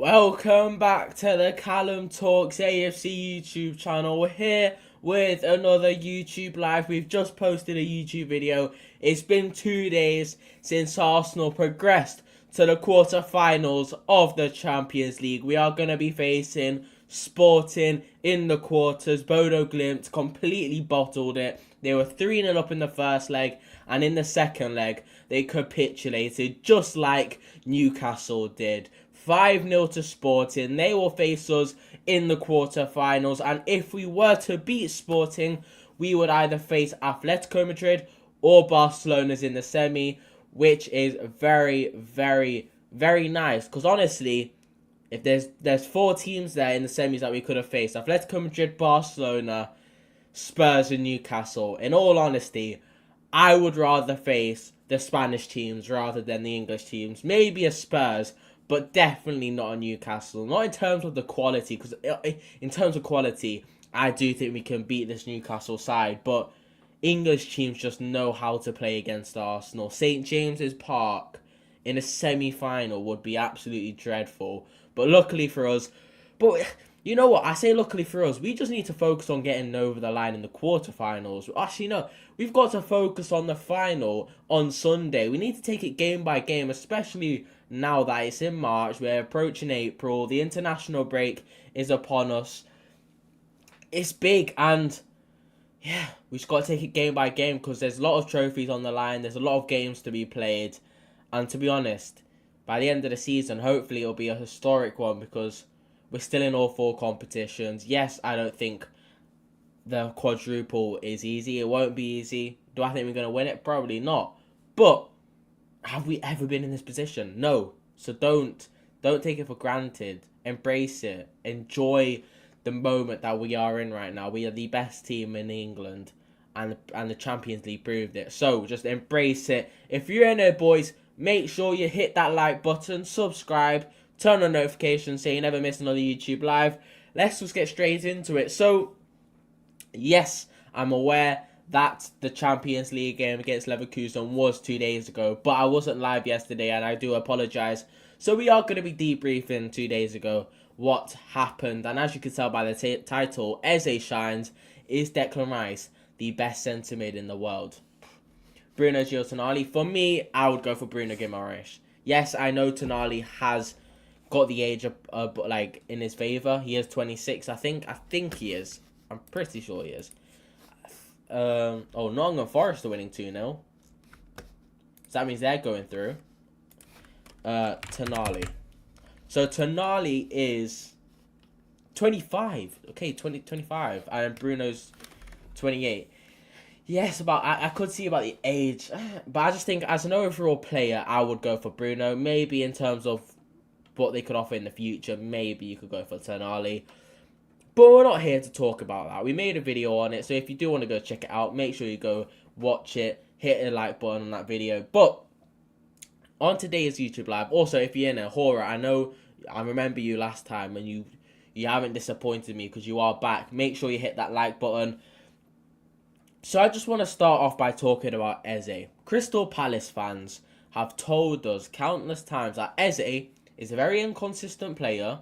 Welcome back to the Callum Talks AFC YouTube channel. We're here with another YouTube live. We've just posted a YouTube video. It's been 2 days since Arsenal progressed to the quarter-finals of the Champions League. We are going to be facing Sporting in the quarters. Bodo Glimt completely bottled it. They were 3-0 up in the first leg, and in the second leg, they capitulated just like Newcastle did. 5-0 to Sporting. They will face us in the quarterfinals, and if we were to beat Sporting, we would either face Atletico Madrid or Barcelona's in the semi, which is very, very, very nice. Because honestly, if there's 4 teams there in the semis that we could have faced: Atletico Madrid, Barcelona, Spurs, and Newcastle. In all honesty, I would rather face the Spanish teams rather than the English teams. Maybe a Spurs, but definitely not a Newcastle. Not in terms of the quality, because in terms of quality, I do think we can beat this Newcastle side. But English teams just know how to play against Arsenal. St. James's Park in a semi-final would be absolutely dreadful. But luckily for us, you know what? I say luckily for us, we just need to focus on getting over the line in the quarterfinals. Actually, no. We've got to focus on the final on Sunday. We need to take it game by game, especially now that it's in March. We're approaching April. The international break is upon us. It's big, and yeah, we just got to take it game by game because there's a lot of trophies on the line. There's a lot of games to be played. And to be honest, by the end of the season, hopefully it'll be a historic one because we're still in all 4 competitions. Yes, I don't think the quadruple is easy. It won't be easy. Do I think we're going to win it? Probably not. But have we ever been in this position? No. So don't take it for granted. Embrace it. Enjoy the moment that we are in right now. We are the best team in England, and the Champions League proved it. So just embrace it. If you're in there, boys, make sure you hit that like button, subscribe, turn on notifications so you never miss another YouTube live. Let's just get straight into it. So, yes, I'm aware that the Champions League game against Leverkusen was 2 days ago, but I wasn't live yesterday, and I do apologise. So we are going to be debriefing 2 days ago what happened, and as you can tell by the title, Eze shines. Is Declan Rice the best centre mid in the world? Bruno Tonali? For me, I would go for Bruno Guimaraes. Yes, I know Tonali has got the age like in his favour. He is 26, I think he is. I'm pretty sure he is. Nottingham Forest are winning 2-0. So that means they're going through. Tonali. So Tonali is 25. Okay, 25. And Bruno's 28. Yes, I could see about the age. But I just think as an overall player, I would go for Bruno. Maybe in terms of what they could offer in the future, maybe you could go for Tonali. But we're not here to talk about that. We made a video on it, so if you do want to go check it out, make sure you go watch it, hit the like button on that video. But on today's YouTube live, also if you're in a horror, I remember you last time and you haven't disappointed me because you are back. Make sure you hit that like button. So I just want to start off by talking about Eze. Crystal Palace fans have told us countless times that Eze is a very inconsistent player,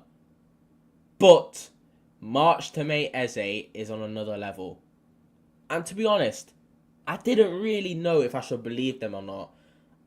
but March to May Eze is on another level. And to be honest, I didn't really know if I should believe them or not.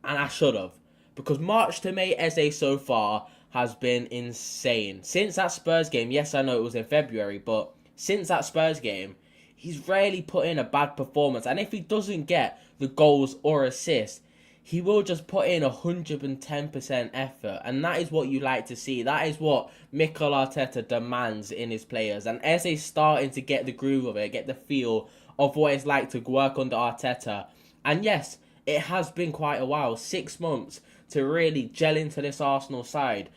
And I should have. Because March to May Eze so far has been insane. Since that Spurs game, yes, I know it was in February, but since that Spurs game, he's rarely put in a bad performance. And if he doesn't get the goals or assists, he will just put in 110% effort. And that is what you like to see. That is what Mikel Arteta demands in his players. And Eze's starting to get the groove of it, get the feel of what it's like to work under Arteta. And yes, it has been quite a while, 6 months, to really gel into this Arsenal side.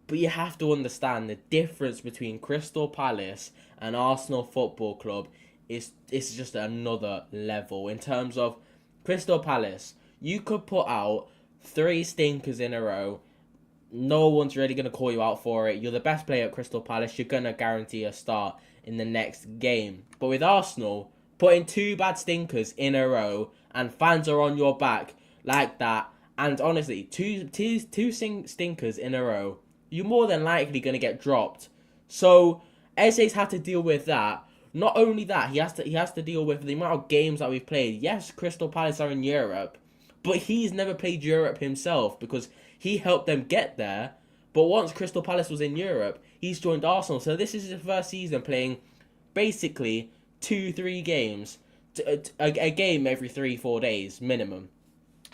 But you have to understand the difference between Crystal Palace and Arsenal Football Club is just another level. In terms of Crystal Palace, you could put out 3 stinkers in a row. No one's really going to call you out for it. You're the best player at Crystal Palace. You're going to guarantee a start in the next game. But with Arsenal, putting 2 bad stinkers in a row and fans are on your back like that. And honestly, two stinkers in a row you're more than likely going to get dropped. So Eze's had to deal with that. Not only that, he has to deal with the amount of games that we've played. Yes, Crystal Palace are in Europe, but he's never played Europe himself because he helped them get there. But once Crystal Palace was in Europe, he's joined Arsenal. So this is his first season playing basically 2-3 games, a game every 3-4 days minimum.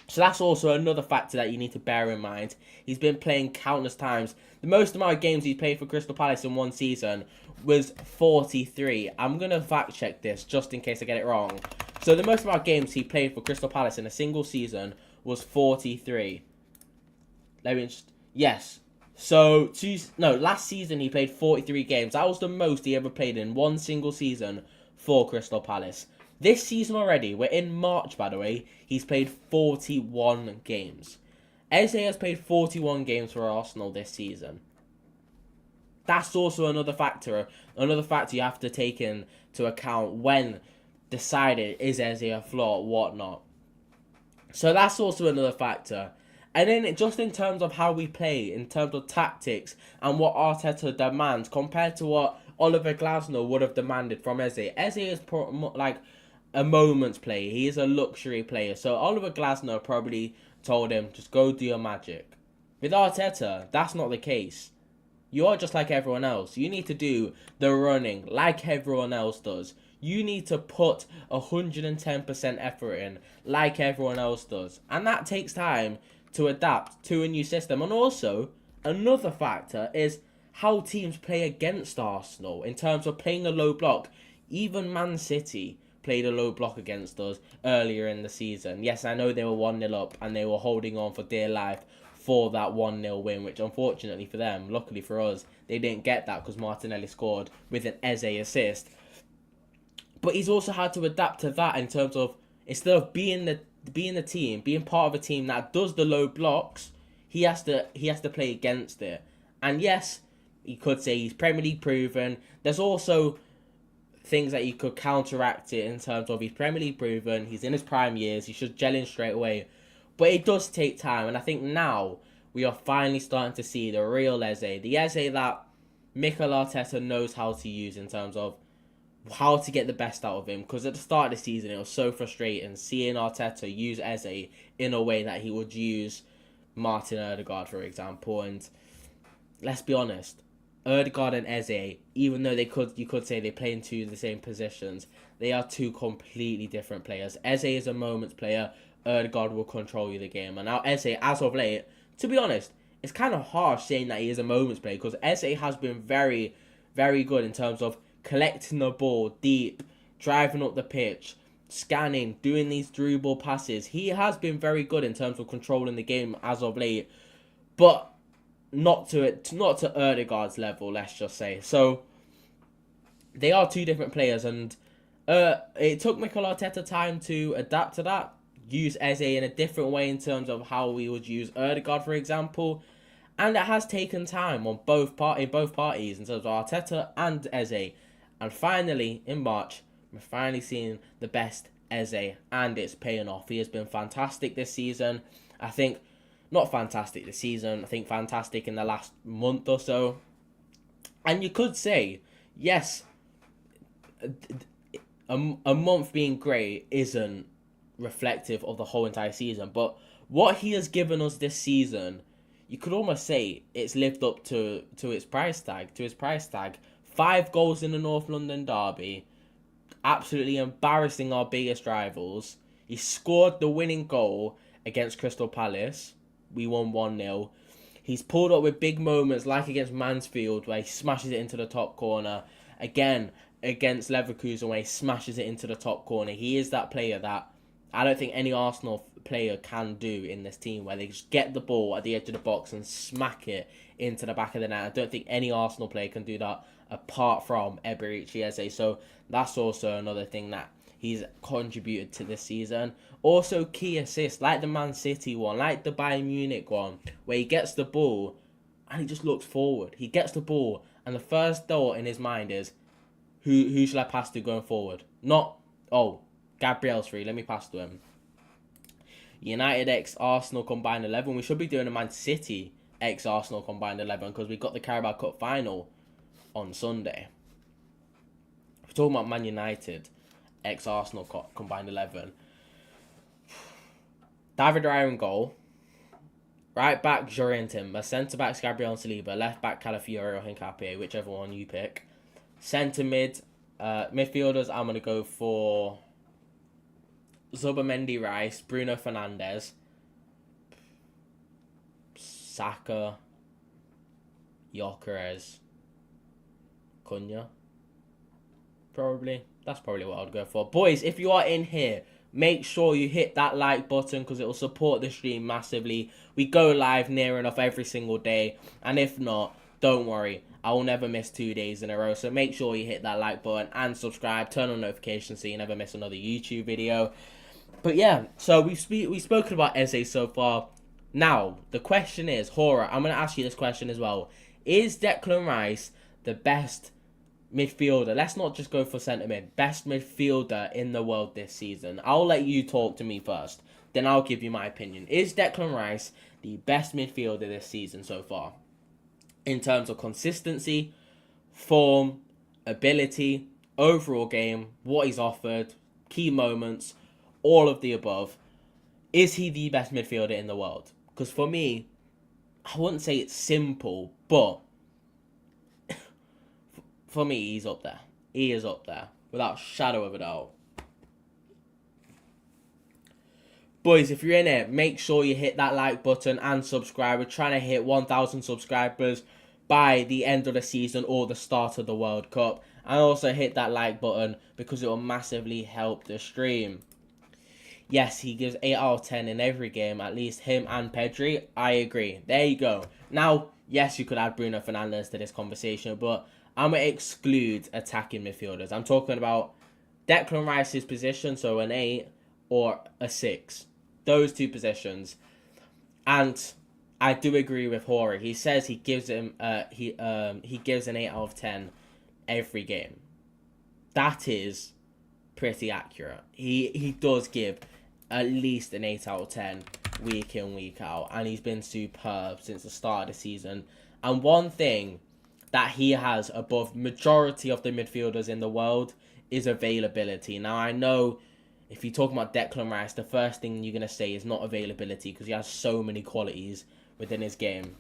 So that's also another factor that you need to bear in mind. He's been playing countless times. The most amount of games he's played for Crystal Palace in one season was 43. I'm going to fact check this just in case I get it wrong. So the most amount of games he played for Crystal Palace in a single season was 43. Let me just... Yes. So, last season he played 43 games. That was the most he ever played in one single season for Crystal Palace. This season already, we're in March by the way, he's played 41 games. Eze has played 41 games for Arsenal this season. That's also another factor you have to take into account when deciding is Eze a flop, whatnot. So that's also another factor. And then just in terms of how we play, in terms of tactics and what Arteta demands compared to what Oliver Glasner would have demanded from Eze. Eze is like a moment's play. He is a luxury player. So Oliver Glasner probably told him, just go do your magic. With Arteta, that's not the case. You are just like everyone else. You need to do the running like everyone else does. You need to put 110% effort in like everyone else does. And that takes time to adapt to a new system. And also, another factor is how teams play against Arsenal in terms of playing a low block. Even Man City played a low block against us earlier in the season. Yes, I know they were 1-0 up and they were holding on for dear life for that 1-0 win, which unfortunately for them, luckily for us, they didn't get that because Martinelli scored with an Eze assist. But he's also had to adapt to that in terms of, instead of being part of a team that does the low blocks, he has to play against it. And yes, you could say he's Premier League proven. There's also things that you could counteract it in terms of he's Premier League proven, he's in his prime years, he should gel in straight away. But it does take time, and I think now we are finally starting to see the real Eze. The Eze that Mikel Arteta knows how to use in terms of how to get the best out of him. Because at the start of the season, it was so frustrating seeing Arteta use Eze in a way that he would use Martin Odegaard, for example. And let's be honest, Odegaard and Eze, even though you could say they play in two of the same positions, they are two completely different players. Eze is a moments player. Odegaard will control you the game. And now Eze, as of late, to be honest, it's kind of harsh saying that he is a moments player because Eze has been very, very good in terms of collecting the ball deep, driving up the pitch, scanning, doing these through ball passes. He has been very good in terms of controlling the game as of late, but not to Odegaard's level, let's just say. So they are two different players, and it took Mikel Arteta time to adapt to that. Use Eze in a different way in terms of how we would use Odegaard, for example. And it has taken time on both parties in terms of Arteta and Eze. And finally, in March, we're finally seeing the best Eze, and it's paying off. He has been fantastic this season. I think, not fantastic this season, I think fantastic in the last month or so. And you could say, yes, a month being great isn't reflective of the whole entire season, but what he has given us this season, you could almost say it's lived up to its price tag. 5 goals in the North London derby, absolutely embarrassing our biggest rivals. He scored the winning goal against Crystal Palace. We won 1-0. He's pulled up with big moments like against Mansfield where he smashes it into the top corner. Again, against Leverkusen where he smashes it into the top corner. He is that player that I don't think any Arsenal player can do in this team, where they just get the ball at the edge of the box and smack it into the back of the net. I don't think any Arsenal player can do that apart from Eberechi Eze. So that's also another thing that he's contributed to this season. Also key assists, like the Man City one, like the Bayern Munich one, where he gets the ball and he just looks forward. He gets the ball and the first thought in his mind is, who shall I pass to going forward? Not, oh, Gabriel's free, let me pass to him. United x Arsenal combined 11. We should be doing a Man City ex-Arsenal combined 11 because we got the Carabao Cup final on Sunday. We're talking about Man United, ex-Arsenal combined 11. David Raya in goal. Right back, Jurriën Timber. Centre backs, Gabriel and Saliba. Left back, Calafiori or Hincapié, whichever one you pick. Centre mid, midfielders, I'm going to go for Zubimendi, Rice, Bruno Fernandes, Saka, Gyökeres, Cunha. Probably. That's probably what I'd go for. Boys, if you are in here, make sure you hit that like button because it will support the stream massively. We go live near enough every single day. And if not, don't worry. I will never miss 2 days in a row. So make sure you hit that like button and subscribe. Turn on notifications so you never miss another YouTube video. But yeah, so we've spoken about Eze so far. Now, the question is, Hora, I'm going to ask you this question as well. Is Declan Rice the best midfielder? Let's not just go for centre mid. Best midfielder in the world this season. I'll let you talk to me first. Then I'll give you my opinion. Is Declan Rice the best midfielder this season so far? In terms of consistency, form, ability, overall game, what he's offered, key moments, all of the above. Is he the best midfielder in the world? Because for me, I wouldn't say it's simple, but for me, he's up there. He is up there, without a shadow of a doubt. Boys, if you're in it, make sure you hit that like button and subscribe. We're trying to hit 1,000 subscribers by the end of the season or the start of the World Cup. And also hit that like button because it will massively help the stream. Yes, he gives 8 out of 10 in every game, at least him and Pedri. I agree. There you go. Now, yes, you could add Bruno Fernandes to this conversation, but I'm going to exclude attacking midfielders. I'm talking about Declan Rice's position, so an 8 or a 6. Those two positions. And I do agree with Hori. He says he gives him he gives an 8 out of 10 every game. That is pretty accurate. He does give at least an 8 out of 10 week in, week out. And he's been superb since the start of the season. And one thing that he has above majority of the midfielders in the world is availability. Now, I know if you talk about Declan Rice, the first thing you're going to say is not availability because he has so many qualities within his game.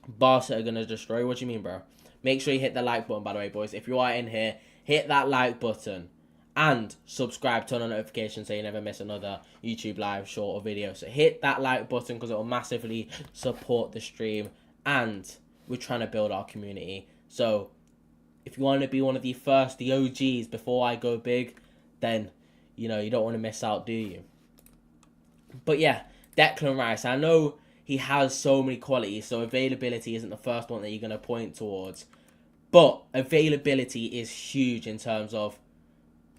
Barca are going to destroy. What do you mean, bro? Make sure you hit the like button, by the way, boys. If you are in here, hit that like button. And subscribe, turn on notifications so you never miss another YouTube live, short, or video. So hit that like button because it will massively support the stream. And we're trying to build our community. So if you want to be one of the first, the OGs, before I go big, then, you know, you don't want to miss out, do you? But yeah, Declan Rice, I know he has so many qualities, so availability isn't the first one that you're going to point towards. But availability is huge in terms of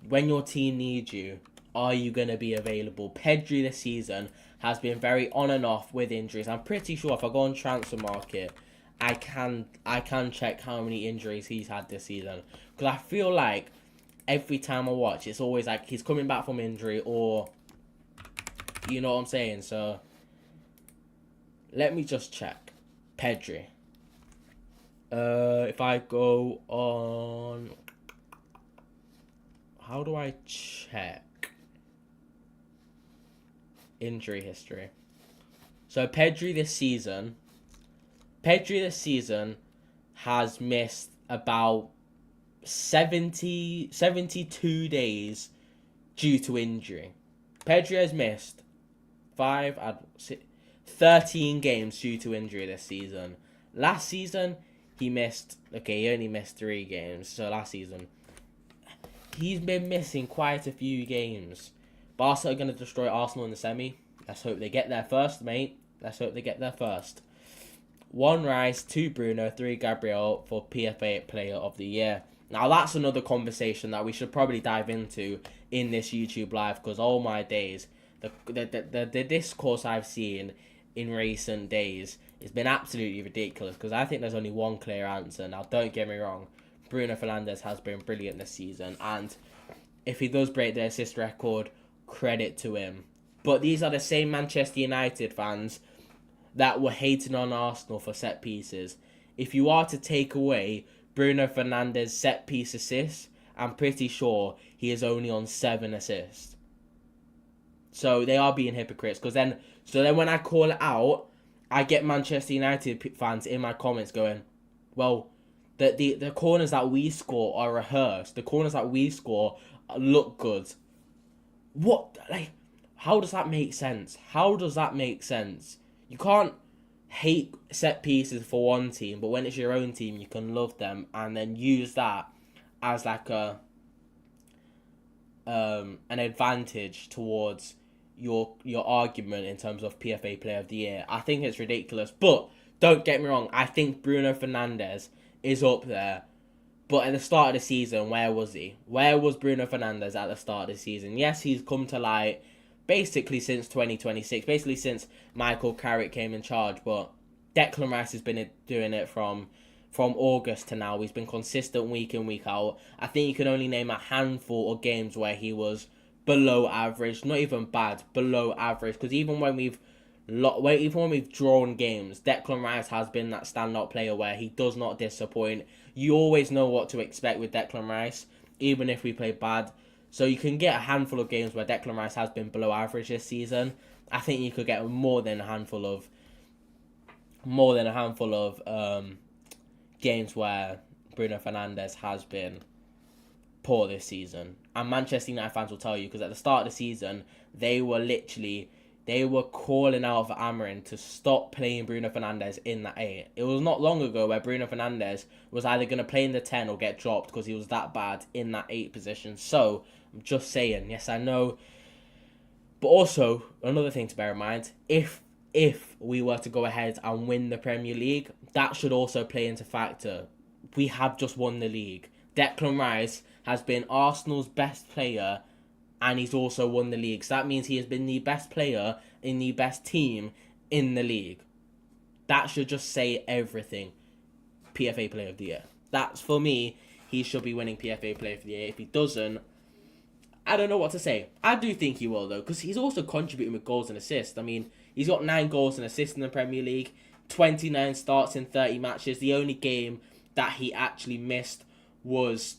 when your team needs you, are you going to be available? Pedri this season has been very on and off with injuries. I'm pretty sure if I go on transfer market, I can check how many injuries he's had this season. Because I feel like every time I watch, it's always like he's coming back from injury or, you know what I'm saying? So, let me just check. Pedri. If I go on... How do I check injury history? So Pedri this season has missed about 72 days due to injury. Pedri has missed 13 games due to injury this season. Last season, he only missed 3 games. So last season, he's been missing quite a few games. Barca are going to destroy Arsenal in the semi. Let's hope they get there first, mate. Let's hope they get there first. 1 Rice, 2 Bruno, 3 Gabriel for PFA Player of the Year. Now, that's another conversation that we should probably dive into in this YouTube live, because all my days, the discourse I've seen in recent days has been absolutely ridiculous, because I think there's only one clear answer. Now, don't get me wrong. Bruno Fernandes has been brilliant this season, and if he does break the assist record, credit to him. But these are the same Manchester United fans that were hating on Arsenal for set pieces. If you are to take away Bruno Fernandes' set piece assists, I'm pretty sure he is only on 7 assists. So they are being hypocrites. So then when I call it out, I get Manchester United fans in my comments going, well, the corners that we score are rehearsed. The corners that we score look good. What? Like, how does that make sense? How does that make sense? You can't hate set pieces for one team, but when it's your own team, you can love them and then use that as like an advantage towards your argument in terms of PFA Player of the Year. I think it's ridiculous, but don't get me wrong. I think Bruno Fernandes is up there. But at the start of the season, where was he? Where was Bruno Fernandes at the start of the season? Yes, he's come to light basically since 2026, basically since Michael Carrick came in charge. But Declan Rice has been doing it from August to now. He's been consistent week in, week out. I think you can only name a handful of games where he was below average, not even bad, below average. Because even when we've drawn games, Declan Rice has been that standout player where he does not disappoint. You always know what to expect with Declan Rice, even if we play bad. So you can get a handful of games where Declan Rice has been below average this season. I think you could get more than a handful of games where Bruno Fernandes has been poor this season. And Manchester United fans will tell you, because at the start of the season, they were calling out for Amorim to stop playing Bruno Fernandes in that 8. It was not long ago where Bruno Fernandes was either going to play in the 10 or get dropped because he was that bad in that 8 position. So, I'm just saying, yes, I know. But also, another thing to bear in mind, if we were to go ahead and win the Premier League, that should also play into factor. We have just won the league. Declan Rice has been Arsenal's best player, and he's also won the league. So that means he has been the best player in the best team in the league. That should just say everything. PFA Player of the Year. That's, for me, he should be winning PFA Player of the Year. If he doesn't, I don't know what to say. I do think he will, though, because he's also contributing with goals and assists. I mean, he's got 9 goals and assists in the Premier League, 29 starts in 30 matches. The only game that he actually missed was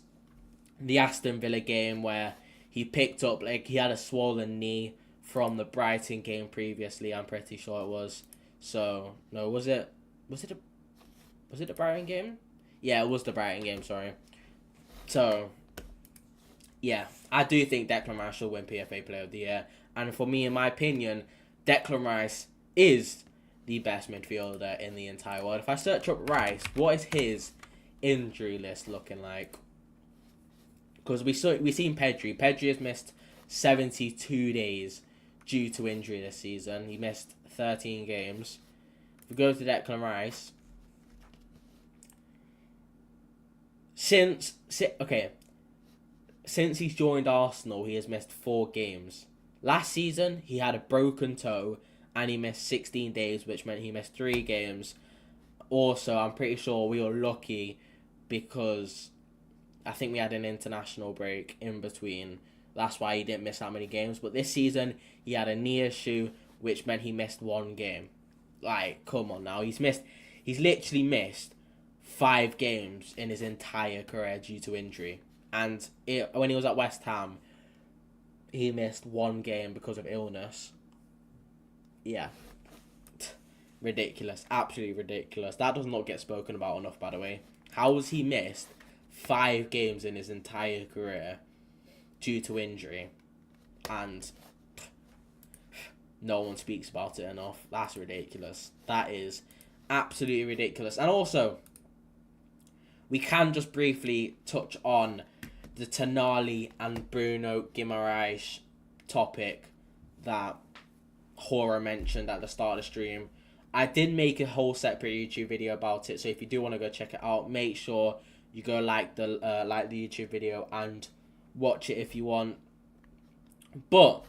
the Aston Villa game where he picked up, he had a swollen knee from the Brighton game previously, I'm pretty sure it was. So, no, was it the Brighton game? Yeah, it was the Brighton game, sorry. So, yeah, I do think Declan Rice will win PFA Player of the Year. And for me, in my opinion, Declan Rice is the best midfielder in the entire world. If I search up Rice, what is his injury list looking like? Because we've seen Pedri. Pedri has missed 72 days due to injury this season. He missed 13 games. If we go to Declan Rice, since he's joined Arsenal, he has missed 4 games. Last season, he had a broken toe and he missed 16 days, which meant he missed 3 games. Also, I'm pretty sure we were lucky because I think we had an international break in between. That's why he didn't miss that many games. But this season, he had a knee issue, which meant he missed 1 game. Like, come on now. He's literally missed 5 games in his entire career due to injury. And when he was at West Ham, he missed 1 game because of illness. Yeah. Ridiculous. Absolutely ridiculous. That does not get spoken about enough, by the way. How has he missed 5 games in his entire career due to injury? And no one speaks about it enough. That's ridiculous. That is absolutely ridiculous. And also, we can just briefly touch on the Tonali and Bruno Guimaraes topic that Hora mentioned at the start of the stream. I did make a whole separate YouTube video about it, so if you do want to go check it out, make sure you go like the YouTube video and watch it if you want. But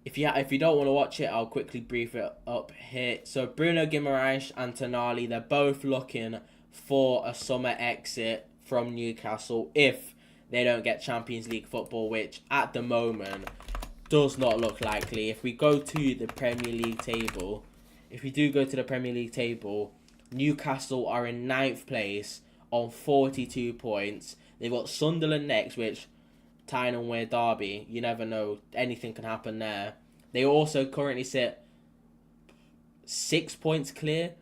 if you don't want to watch it, I'll quickly brief it up here. So Bruno Guimaraes and Tonali, they're both looking for a summer exit from Newcastle if they don't get Champions League football, which at the moment does not look likely. If we go to the Premier League table, if we do go to the Premier League table, Newcastle are in 9th place on 42 points. They've got Sunderland next, which tying on with Derby, you never know, anything can happen there. They also currently sit 6 points clear,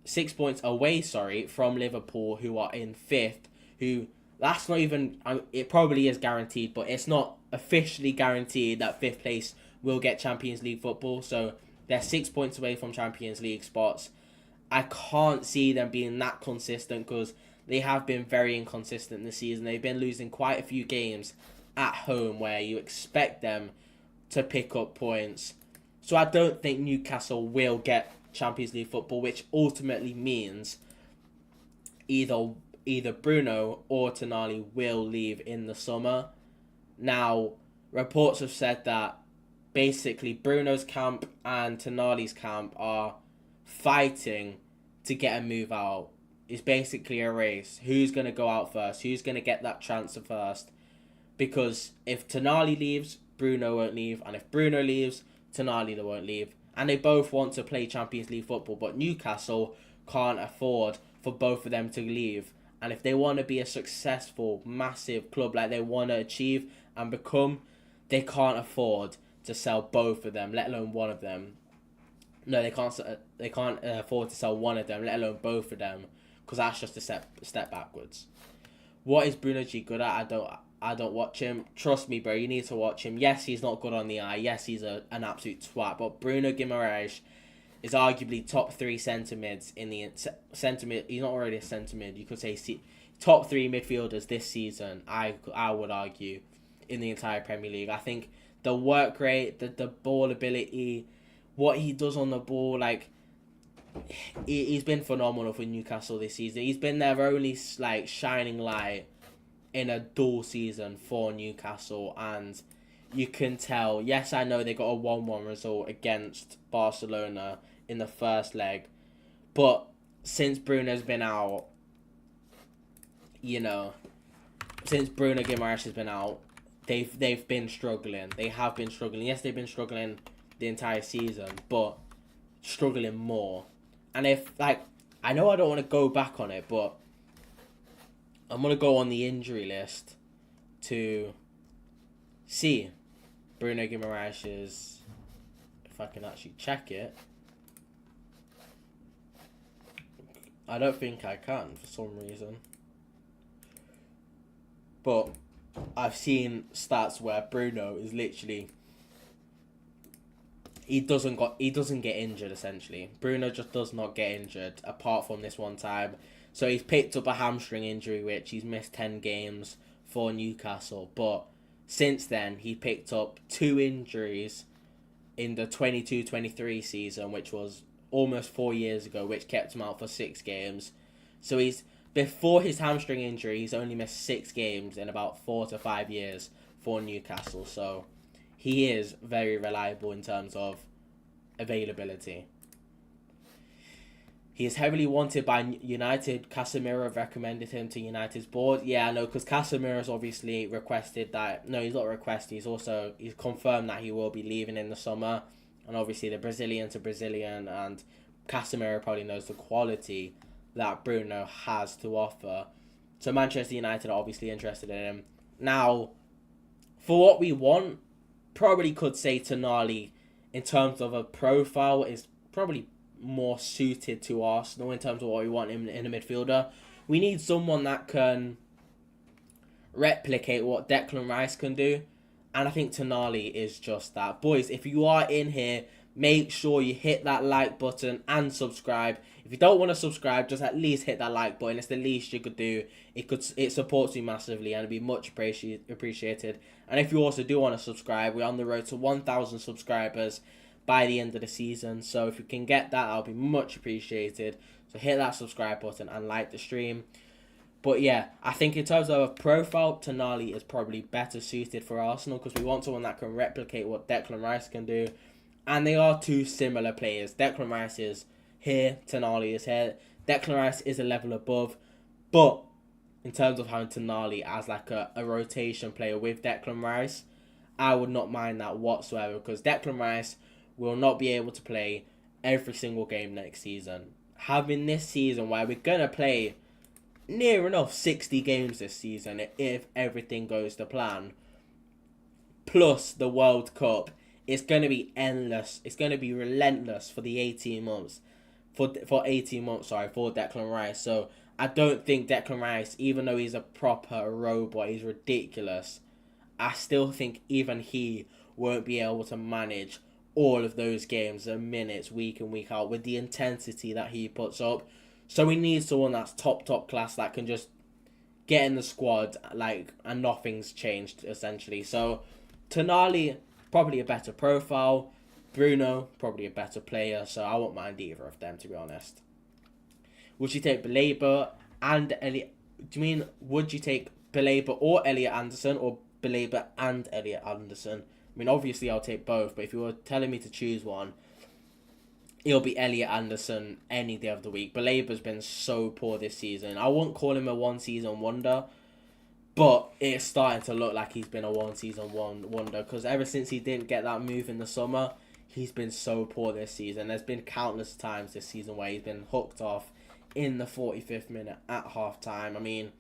6 points away, from Liverpool, who are in 5th, who, that's not even, it probably is guaranteed, but it's not officially guaranteed that 5th place will get Champions League football, so they're 6 points away from Champions League spots. I can't see them being that consistent because they have been very inconsistent this season. They've been losing quite a few games at home where you expect them to pick up points. So I don't think Newcastle will get Champions League football, which ultimately means either Bruno or Tonali will leave in the summer. Now, reports have said that basically Bruno's camp and Tonali's camp are fighting to get a move out. It's basically a race. Who's going to go out first? Who's going to get that transfer first? Because if Tonali leaves, Bruno won't leave. And if Bruno leaves, Tonali won't leave. And they both want to play Champions League football. But Newcastle can't afford for both of them to leave. And if they want to be a successful, massive club like they want to achieve and become, they can't afford to sell both of them, let alone one of them. No, they can't. They can't afford to sell one of them, let alone both of them, because that's just a step backwards. What is Bruno G good at? I don't watch him. Trust me, bro. You need to watch him. Yes, he's not good on the eye. Yes, he's an absolute twat. But Bruno Guimaraes is arguably top 3 centre mids in the centre mid. He's not already a centre mid. You could say top 3 midfielders this season. I would argue in the entire Premier League. I think the work rate, the ball ability, what he does on the ball, like, he's been phenomenal for Newcastle this season. He's been their only shining light in a dull season for Newcastle, and you can tell. Yes, I know they got a 1-1 result against Barcelona in the first leg, but since Bruno's been out, since Bruno Guimaraes has been out, they've been struggling. They have been struggling. Yes, they've been struggling the entire season, but struggling more. And I know I don't want to go back on it, but I'm going to go on the injury list to see Bruno Guimaraes', if I can actually check it. I don't think I can for some reason. But I've seen stats where Bruno is literally, he doesn't get injured essentially. Bruno just does not get injured apart from this one time. So he's picked up a hamstring injury, which he's missed 10 games for Newcastle. But since then, he picked up 2 injuries in the 22-23 season, which was almost 4 years ago, which kept him out for 6 games. So before his hamstring injury, he's only missed 6 games in about 4 to 5 years for Newcastle. So he is very reliable in terms of availability. He is heavily wanted by United. Casemiro recommended him to United's board. Yeah, I know, because Casemiro's obviously requested that. No, he's not requested. He's confirmed that he will be leaving in the summer. And obviously the Brazilian to Brazilian, and Casemiro probably knows the quality that Bruno has to offer. So Manchester United are obviously interested in him. Now, for what we want, probably could say Tonali, in terms of a profile, is probably more suited to Arsenal in terms of what we want in a midfielder. We need someone that can replicate what Declan Rice can do, and I think Tonali is just that. Boys, if you are in here, make sure you hit that like button and subscribe. If you don't want to subscribe, just at least hit that like button. It's the least you could do. It supports you massively and it'd be much appreciated. And if you also do want to subscribe, we're on the road to 1,000 subscribers by the end of the season. So if you can get that, that'll be much appreciated. So hit that subscribe button and like the stream. But yeah, I think in terms of a profile, Tonali is probably better suited for Arsenal because we want someone that can replicate what Declan Rice can do. And they are 2 similar players. Declan Rice is here, Tonali is here. Declan Rice is a level above. But in terms of having Tonali as like a rotation player with Declan Rice, I would not mind that whatsoever, because Declan Rice will not be able to play every single game next season. Having this season where we're going to play near enough 60 games this season if everything goes to plan, plus the World Cup, it's going to be endless. It's going to be relentless for the 18 months. For 18 months, sorry, for Declan Rice. So I don't think Declan Rice, even though he's a proper robot, he's ridiculous, I still think even he won't be able to manage all of those games and minutes week in, week out with the intensity that he puts up. So we need someone that's top class that can just get in the squad and nothing's changed essentially. So Tonali, probably a better profile. Bruno, probably a better player, so I won't mind either of them, to be honest. Would you take Baleba and Elliot? Do you mean, would you take Baleba or Elliot Anderson, or Baleba and Elliot Anderson? I mean, obviously I'll take both, but if you were telling me to choose one, it'll be Elliot Anderson any day of the week. Baleba's been so poor this season. I won't call him a one-season wonder, but it's starting to look like he's been a one-season wonder, because ever since he didn't get that move in the summer, he's been so poor this season. There's been countless times this season where he's been hooked off in the 45th minute at half-time. I mean,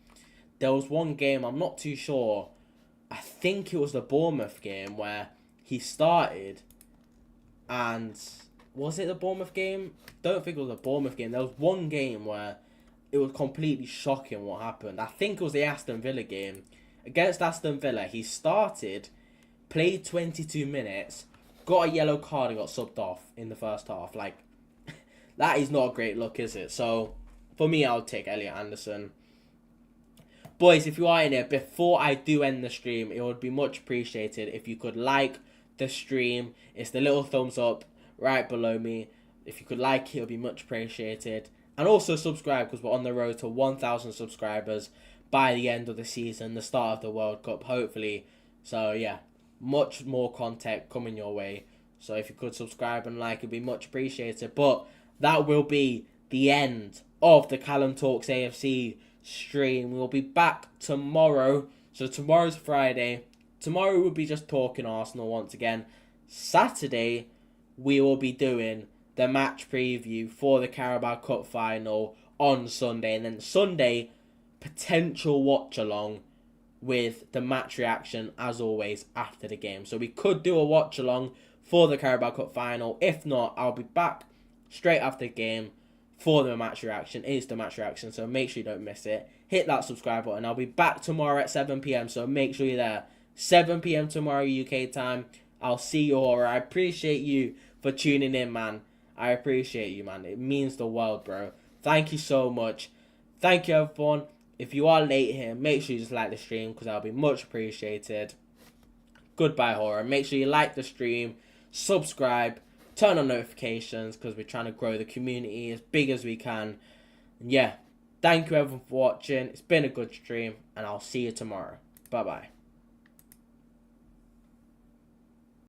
there was one game, I'm not too sure, I think it was the Bournemouth game where he started, and was it the Bournemouth game? Don't think it was the Bournemouth game. There was one game where it was completely shocking what happened. I think it was the Aston Villa game. Against Aston Villa, he started, played 22 minutes, got a yellow card and got subbed off in the first half. That is not a great look, is it? So, for me, I'll take Elliot Anderson. Boys, if you are in here, before I do end the stream, it would be much appreciated if you could like the stream. It's the little thumbs up right below me. If you could like it, it would be much appreciated. And also subscribe, because we're on the road to 1,000 subscribers by the end of the season, the start of the World Cup, hopefully. So, yeah, much more content coming your way. So if you could subscribe and like, it'd be much appreciated. But that will be the end of the Callum Talks AFC stream. We'll be back tomorrow. So tomorrow's Friday. Tomorrow we'll be just talking Arsenal once again. Saturday, we will be doing the match preview for the Carabao Cup final on Sunday. And then Sunday, potential watch along with the match reaction, as always, after the game. So we could do a watch along for the Carabao Cup final. If not, I'll be back straight after the game for the match reaction. It is the match reaction, so make sure you don't miss it. Hit that subscribe button. I'll be back tomorrow at 7 p.m, so make sure you're there. 7 p.m. tomorrow UK time. I'll see you all. I appreciate you for tuning in, man. I appreciate you, man. It means the world, bro. Thank you so much. Thank you, everyone. If you are late here, make sure you just like the stream, because that'll be much appreciated. Goodbye, horror. Make sure you like the stream, subscribe, turn on notifications, because we're trying to grow the community as big as we can. And yeah, thank you everyone for watching. It's been a good stream, and I'll see you tomorrow. Bye-bye.